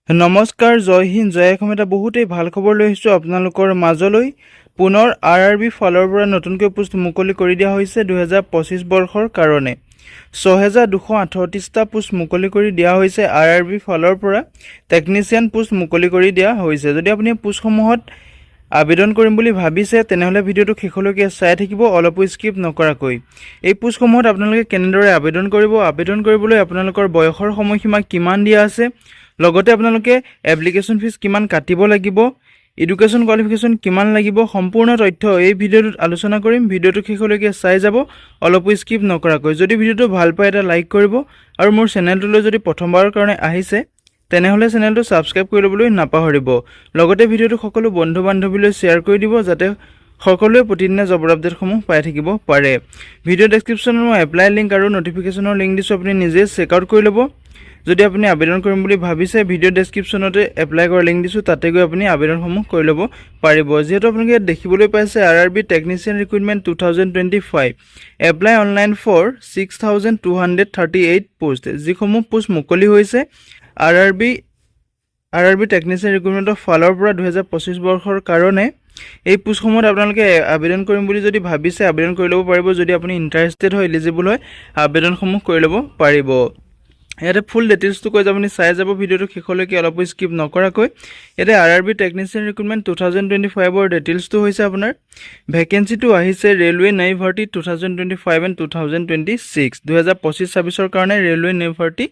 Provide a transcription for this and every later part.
নমস্কাৰ, জয় হিন্দ, জয় অসম। এটা বহুতেই ভাল খবৰ লৈ আহিছোঁ আপোনালোকৰ মাজলৈ। পুনৰ আৰআৰবি ফালৰ পৰা নতুনকৈ পোষ্ট মুকলি কৰি দিয়া হৈছে 2025 বৰ্ষৰ কাৰণে। 6238টা পোষ্ট মুকলি কৰি দিয়া হৈছে আৰআৰবি ফালৰ পৰা। টেকনিচিয়ান পোষ্ট মুকলি কৰি দিয়া হৈছে। যদি আপুনি পোষ্টসমূহত আবেদন কৰিম বুলি ভাবিছে তেনেহ'লে ভিডিঅ'টো শেষলৈকে চাই থাকিব, অলপো স্কিপ নকৰাকৈ। এই পোষ্টসমূহত আপোনালোকে কেনেদৰে আবেদন কৰিব, আবেদন কৰিবলৈ আপোনালোকৰ বয়সৰ সময়সীমা কিমান দিয়া আছে, লগতে আপোনালোকে এপ্লিকেশ্যন ফিজ কিমান কাটিব লাগিব, এডুকেশ্যন কোৱালিফিকেশ্যন কিমান লাগিব, সম্পূৰ্ণ তথ্য এই ভিডিঅ'টোত আলোচনা কৰিম। ভিডিঅ'টো শেষলৈকে চাই যাব, অলপো স্কিপ নকৰাকৈ। যদি ভিডিঅ'টো ভাল পায় এটা লাইক কৰিব, আৰু মোৰ চেনেলটোলৈ যদি প্ৰথমবাৰৰ কাৰণে আহিছে তেনেহ'লে চেনেলটো ছাবস্ক্ৰাইব কৰি ল'বলৈ নাপাহৰিব। লগতে ভিডিঅ'টো সকলো বন্ধু বান্ধৱীলৈ শ্বেয়াৰ কৰি দিব, যাতে সকলোৱে প্ৰতিদিনে জবৰ আপডেটসমূহ পাই থাকিব পাৰে। ভিডিঅ' ডেছক্ৰিপশ্যনত মই এপ্লাই লিংক আৰু নটিফিকেশ্যনৰ লিংক দিছোঁ, আপুনি নিজে চেক আউট কৰি ল'ব। যদি আপুনি আবেদন কৰিম বুলি ভাবিছে, ভিডিঅ' ডেছক্ৰিপশ্যনতে এপ্লাই কৰাৰ লিংক দিছোঁ, তাতে গৈ আপুনি আবেদনসমূহ কৰি ল'ব পাৰিব। যিহেতু আপোনালোকে ইয়াত দেখিবলৈ পাইছে RRB technician recruitment 2025 apply online for 6238 post, যিসমূহ পোষ্ট মুকলি হৈছে আৰআৰবি টেকনিচিয়ান ৰিক্ৰুইটমেণ্টৰ ফালৰ পৰা 2025 বৰ্ষৰ কাৰণে। এই পোষ্টসমূহত আপোনালোকে আবেদন কৰিম বুলি যদি ভাবিছে আবেদন কৰি ল'ব পাৰিব। যদি আপুনি ইণ্টাৰেষ্টেড হয়, এলিজিবল হয়, আবেদনসমূহ কৰি ল'ব পাৰিব। ইয়াতে ফুল ডিটেইলছটো কৈ আপুনি চাই যাব ভিডিঅ'টো শেষলৈকে, অলপো স্কিপ নকৰাকৈ। ইয়াতে আৰআৰবি টেকনিচিয়ান ৰিক্ৰুইটমেণ্ট 2025ৰ ডিটেইলছটো হৈছে আপোনাৰ ভেকেঞ্চিটো আহিছে ৰেলৱে নৈ ভৰ্তি 2025 এণ্ড 2026 2025-26ৰ কাৰণে ৰেলৱে নৈ ভৰ্তি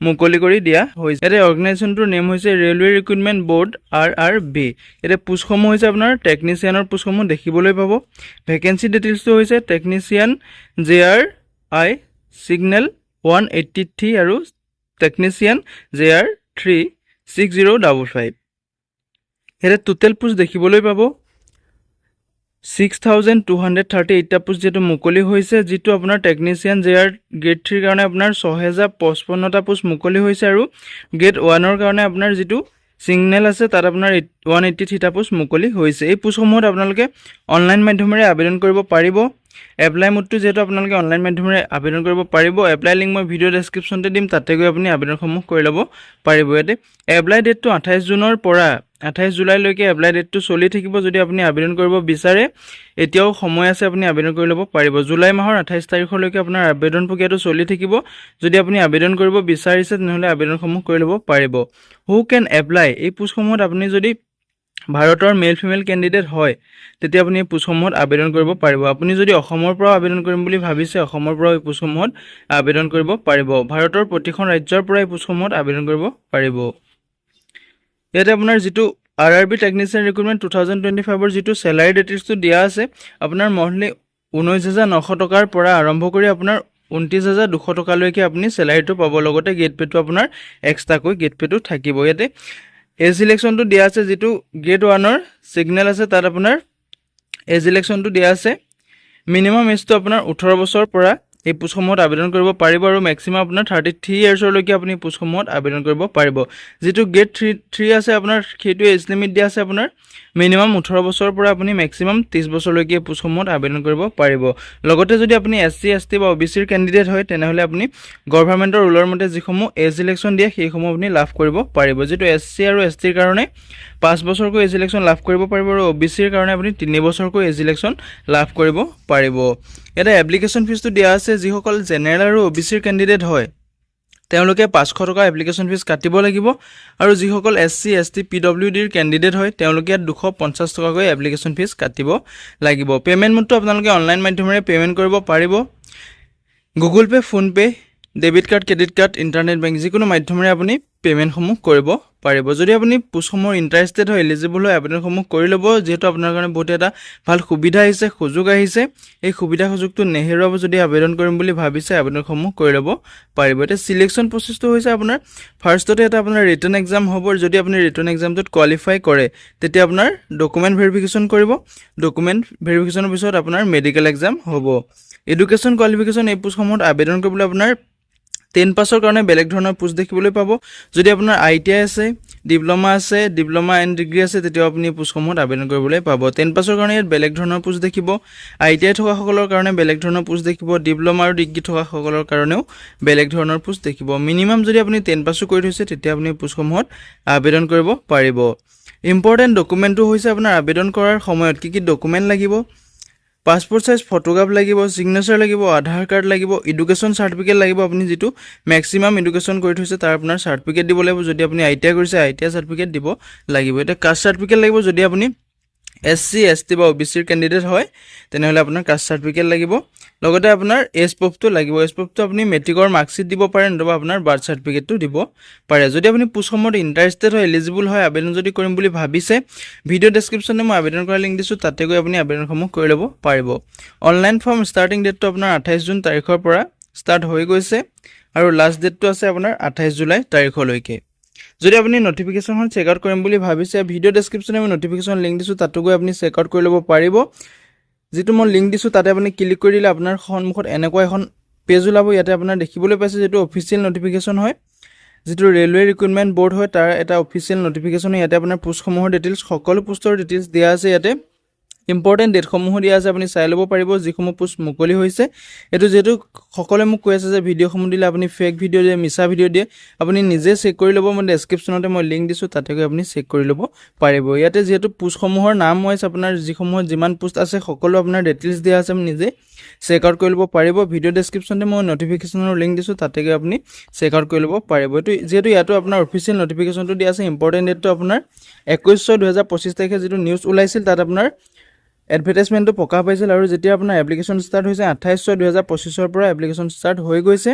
মুকলি কৰি দিয়া হৈছে। ইয়াতে অৰ্গেনাইজেশ্যনটোৰ নেম হৈছে ৰেলৱে ৰিক্ৰুইটমেণ্ট বৰ্ড আৰআৰবি। ইয়াতে পোষ্টসমূহ হৈছে আপোনাৰ টেকনিচিয়ানৰ পোষ্টসমূহ দেখিবলৈ পাব। ভেকেঞ্চি ডিটেইলছটো হৈছে টেকনিচিয়ান JRI ছিগনেল 183 আৰু টেকনিচিয়ান JR 36055। ইয়াতে টোটেল পোষ্ট দেখিবলৈ পাব 6238টা পোষ্ট যিহেতু মুকলি হৈছে, যিটো আপোনাৰ টেকনিচিয়ান JR গ্ৰেড 3ৰ কাৰণে আপোনাৰ 6055টা পোষ্ট মুকলি হৈছে, আৰু গ্ৰেড 1ৰ কাৰণে আপোনাৰ যিটো ছিগনেল আছে তাত আপোনাৰ 183টা পোষ্ট মুকলি হৈছে। এই পোষ্টসমূহত আপোনালোকে অনলাইন মাধ্যমেৰে আবেদন কৰিব পাৰিব। এপ্লাই মোডটো যিহেতু আপোনালোকে অনলাইন মাধ্যমেৰে আবেদন কৰিব পাৰিব। এপ্লাই লিংক মই ভিডিঅ' ডেছক্ৰিপশ্যনতে দিম, তাতে গৈ আপুনি আবেদনসমূহ কৰি ল'ব পাৰিব। ইয়াতে এপ্লাই ডেটটো 28 জুনৰ পৰা 28 জুলাইলৈকে এপ্লাই ডেটটো চলি থাকিব। যদি আপুনি আবেদন কৰিব বিচাৰে এতিয়াও সময় আছে, আপুনি আবেদন কৰি ল'ব পাৰিব। জুলাই মাহৰ 28 তাৰিখলৈকে আপোনাৰ আবেদন প্ৰক্ৰিয়াটো চলি থাকিব। যদি আপুনি আবেদন কৰিব বিচাৰিছে তেনেহ'লে আবেদনসমূহ কৰি ল'ব পাৰিব। হু কেন এপ্লাই, এই পোষ্টসমূহত আপুনি যদি ভাৰতৰ মেল ফিমেল কেণ্ডিডেট হয় তেতিয়া আপুনি এই পোষ্টসমূহত আবেদন কৰিব পাৰিব। আপুনি যদি অসমৰ পৰাও আবেদন কৰিম বুলি ভাবিছে অসমৰ পৰাও এই পোষ্টসমূহত আবেদন কৰিব পাৰিব। ভাৰতৰ প্ৰতিখন ৰাজ্যৰ পৰা এই পোষ্টসমূহত আবেদন কৰিব পাৰিব। ইয়াতে আপোনাৰ যিটো আৰআৰবি টেকনিচিয়ান ৰিক্ৰুইটমেণ্ট 2025ৰ যিটো চেলাৰী ডিটেইলছটো দিয়া আছে, আপোনাৰ মন্থলি 19,900 টকাৰ পৰা আৰম্ভ কৰি আপোনাৰ 29,200 টকালৈকে আপুনি চেলাৰীটো পাব। লগতে গেট পে'টো আপোনাৰ এক্সট্ৰাকৈ গেট পে'টো থাকিব। ইয়াতে এজ ইলেকশ্যনটো দিয়া আছে, যিটো গ্ৰেড 1ৰ ছিগনেল আছে তাত আপোনাৰ এজ ইলেকশ্যনটো দিয়া আছে। মিনিমাম এজটো আপোনাৰ 18 বছৰৰ পৰা এই পোষ্টসমূহত আবেদন কৰিব পাৰিব, আৰু মেক্সিমাম আপোনাৰ 33 ইয়াৰ্ছলৈকে আপুনি পোষ্টসমূহত আবেদন কৰিব পাৰিব। যিটো গ্ৰেড 3 আছে আপোনাৰ সেইটো এজ লিমিট দিয়া আছে আপোনাৰ মিনিমাম 18 বছৰৰ পৰা আপুনি মেক্সিমাম 30 বছৰলৈকে এই পোষ্টসমূহত আবেদন কৰিব পাৰিব। লগতে যদি আপুনি SC ST বা OBCৰ কেণ্ডিডেট হয় তেনেহ'লে আপুনি গভৰ্ণমেণ্টৰ ৰুলৰ মতে যিসমূহ এজ ইলেকশ্যন দিয়ে সেইসমূহ আপুনি লাভ কৰিব পাৰিব। যিটো SC আৰু STৰ কাৰণে 5 বছৰকৈ এজ ইলেকশ্যন লাভ কৰিব পাৰিব, আৰু OBCৰ কাৰণে আপুনি 3 বছৰকৈ এজ ইলেকশ্যন লাভ কৰিব পাৰিব। ইয়াতে এপ্লিকেশ্যন ফিজটো দিয়া আছে। যিসকল জেনেৰেল আৰু OBCৰ কেণ্ডিডেট হয় তেওঁলোকে 500 টকা এপ্লিকেশ্যন ফিজ কাটিব লাগিব, আৰু যিসকল SC ST PWDৰ কেণ্ডিডেট হয় তেওঁলোকে ইয়াত 250 টকাকৈ এপ্লিকেশ্যন ফিজ কাটিব লাগিব। পে'মেণ্ট মোডটো আপোনালোকে অনলাইন মাধ্যমেৰে পে'মেণ্ট কৰিব পাৰিব। Google pay', PhonePe', debit card, credit card, internet bank যিকোনো মাধ্যমেৰে আপুনি পে'মেণ্টসমূহ কৰিব পাৰিব। যদি আপুনি পোষ্টসমূহৰ ইণ্টাৰেষ্টেড হয়, এলিজিবল হয়, আবেদনসমূহ কৰি ল'ব। যিহেতু আপোনাৰ কাৰণে বহুত এটা ভাল সুবিধা আহিছে, সুযোগ আহিছে। এই সুবিধা সুযোগটো নেহেৰুৱাব। যদি আবেদন কৰিম বুলি ভাবিছে আবেদনসমূহ কৰি ল'ব পাৰিব। এতিয়া চিলেকশ্যন প্ৰচেছটো হৈছে আপোনাৰ ফাৰ্ষ্টতে এটা আপোনাৰ ৰিটেন এক্সাম হ'ব। যদি আপুনি ৰিটেন এক্সামটোত কোৱালিফাই কৰে তেতিয়া আপোনাৰ ডকুমেণ্ট ভেৰিফিকেশ্যন কৰিব। ডকুমেণ্ট ভেৰিফিকেশ্যনৰ পিছত আপোনাৰ মেডিকেল এক্সাম হ'ব। এডুকেশ্যন কোৱালিফিকেশ্যন এই পোষ্টসমূহত আবেদন কৰিবলৈ আপোনাৰ 10 পাছৰ কাৰণে বেলেগ ধৰণৰ পোষ্ট দেখিবলৈ পাব যদি আপোনাৰ ITI আছে ডিপ্লোমা আছে ডিপ্লোমা এণ্ড ডিগ্ৰী আছে তেতিয়া আপুনি পোষ্টসমূহত আবেদন কৰিবলৈ পাব 10 পাছৰ কাৰণে ইয়াত বেলেগ ধৰণৰ পোষ্ট দেখিব ITI থকা সকলৰ কাৰণে বেলেগ ধৰণৰ পোষ্ট দেখিব ডিপ্লোমা আৰু ডিগ্ৰী থকা সকলৰ কাৰণেও বেলেগ ধৰণৰ পোষ্ট দেখিব মিনিমাম যদি আপুনি 10 পাছৰ কৰি থৈছে তেতিয়া আপুনি পোষ্টসমূহত আবেদন কৰিব পাৰিব ইম্পৰ্টেন্ট ডকুমেন্টটো হৈছে আপোনাৰ আবেদন কৰাৰ সময়ত কি ডকুমেন্ট লাগিব পাসপোৰ্ট সাইজ ফটোগ্ৰাফ লাগিব সিগনেচাৰ লাগিব আধাৰ কাৰ্ড লাগিব এডুকেশন সাৰ্টিফিকেট লাগিব আপুনি যেটো ম্যাক্সিমাম এডুকেশন কৰি থৈছে তাৰ আপোনাৰ সাৰ্টিফিকেট দিব লাগিব যদি আপুনি ITI কৰিছে ITI সার্টিফিকেট দিব লাগিব এটা কাষ্ট সার্টিফিকেট লাগিব যদি আপুনি SC ST বা OBC ক্যান্ডিডেট হয় তেনেহলে আপোনাৰ কাষ্ট সাৰ্টিফিকেট লাগিব লগতে আপোনাৰ এজ প্ৰুফটো লাগিব এজ প্ৰুফটো আপুনি মেট্ৰিকৰ মাৰ্কশিট দিব পাৰে নতুবা আপোনাৰ বাৰ্থ সাৰ্টিফিকেটটো দিব পাৰে যদি আপুনি পোষ্টসমূহত ইন্টাৰেষ্টেড হয় এলিজিবল হয় আবেদন যদি কৰিম বুলি ভাবিছে ভিডিও ডেসক্ৰিপচনে মই আবেদন কৰাৰ লিংক দিছো তাতে গৈ আপুনি আবেদনসমূহ কৰি ল'ব পাৰিব অনলাইন ফৰ্ম ষ্টাৰ্টিং ডেটটো আপোনাৰ 28 জুন তাৰিখৰ পৰা ষ্টাৰ্ট হৈ গৈছে আৰু লাষ্ট ডেটটো আছে আপোনাৰ 28 জুলাই তাৰিখলৈকে যদি আপুনি নোটিফিকেশনখন চেক আউট কৰিম বুলি ভাবিছে ভিডিও ডেসক্ৰিপচনে মই নোটিফিকেশন লিংক দিছো তাতে গৈ আপুনি চেক আউট কৰি ল'ব পাৰিব যেটো মই লিংক দিছো তাতে আপুনি ক্লিক কৰি দিলে আপোনাৰ সন্মুখত এনেকুৱা এখন পেজ ওলাব ইয়াতে আপোনাৰ দেখিবলৈ পাইছে যেটো অফিচিয়েল নোটিফিকেশন হয় যেটো ৰেলৱে ৰিক্ৰুটমেন্ট বোৰ্ড হয় তাৰ এটা অফিচিয়েল নোটিফিকেশন ইয়াতে আপোনাৰ পোষ্টসমূহৰ ডিটেইলছ সকলো পোষ্টৰ ডিটেইলছ দিয়া আছে ইয়াতে ইম্পৰ্টেন্ট ডেটসমূহ দিয়া আছে আপুনি চাই ল'ব পাৰিব যিসমূহ পোষ্ট মুকলি হৈছে এটো যেটো সকলে মোক কৈ আছে যে ভিডিওসমূহ দিলে আপুনি ফেক ভিডিও দিয়ে মিছা ভিডিও দিয়ে আপুনি নিজে চেক কৰি ল'ব মই ডেসক্ৰিপচনতে মই লিংক দিছো তাতে গৈ আপুনি চেক কৰি ল'ব পাৰিব ইয়াতে যেটো পোষ্টসমূহৰ নাম ওয়াইজ আপোনাৰ যিসমূহ যিমান পোষ্ট আছে সকলো আপোনাৰ ডিটেইলছ দিয়া আছে আপুনি নিজে চেক আউট কৰি ল'ব পাৰিব ভিডিও ডেসক্ৰিপচনতে মই নোটিফিকেশনৰ লিংক দিছো তাতে গৈ আপুনি চেক আউট কৰি ল'ব পাৰিব এটো যেটো ইয়াতো আপোনাৰ অফিচিয়েল নোটিফিকেশনটো দিয়া আছে ইম্পৰ্টেন্ট ডেটটো আপোনাৰ 21/2025 তাৰিখে যেটো নিউজ ওলাইছিল তাত আপোনাৰ এডভাৰটাইজমেন্টটো পকা পাইছিল আৰু যেতিয়া আপোনাৰ এপ্লিকেশন ষ্টাৰ্ট হৈছে 28/2025 পৰা এপ্লিকেশন ষ্টাৰ্ট হৈ গৈছে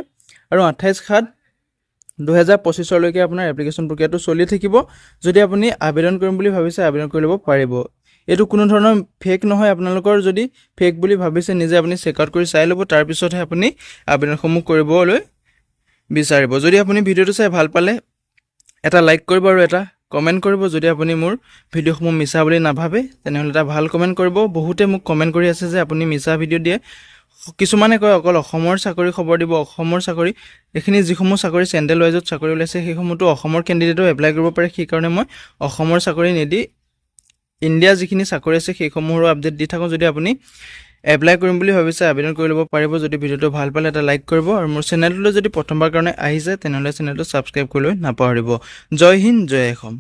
আৰু 28/7/2025 লৈকে আপোনাৰ এপ্লিকেশন প্ৰক্ৰিয়াটো চলি থাকিব যদি আপুনি আবেদন কৰিম বুলি ভাবিছে আবেদন কৰি ল'ব পাৰিব এটো কোনো ধৰণৰ ফেক নহয় আপোনালোকৰ যদি ফেক বুলি ভাবিছে নিজে আপুনি চেক আউট কৰি চাই ল'ব তাৰ পিছতহে আপুনি আবেদনসমূহ কৰিবলৈ বিচাৰিব যদি আপুনি ভিডিওটো চাই ভাল পালে এটা লাইক কৰিব আৰু এটা কমেন্ট কৰিব যদি আপুনি মোৰ ভিডিওসমূহ মিছা বুলি নাভাবে তেনেহলে এটা ভাল কমেন্ট কৰিব বহুতে মোক কমেন্ট কৰি আছে যে আপুনি মিছা ভিডিও দিয়ে কিছুমানে কয় অকল অসমৰ চাকৰি খবৰ দিব অসমৰ চাকৰি এখিনি যিসমূহ চাকৰি চেন্ট্ৰেল ওয়াইজত চাকৰি ওলাইছে সেইসমূহটো অসমৰ ক্যান্ডিডেটও এপ্লাই কৰিব পাৰে সেই কাৰণে মই অসমৰ চাকৰি নেদি ইন্ডিয়া যিখিনি চাকৰি আছে সেইসমূহৰ আপডেট দি থাকো যদি আপুনি এপ্লাই কৰিম বুলি ভাবিছে আবেদন কৰি ল'ব পাৰিব যদি ভিডিওটো ভাল পালে এটা লাইক কৰিব আৰু মোৰ চেনেলটো যদি প্ৰথমবাৰ কাৰণে আহিছে তেনেহলে চেনেলটো সাবস্ক্ৰাইব কৰিবলৈ নাপাহৰিব জয় হিন্দ জয় অসম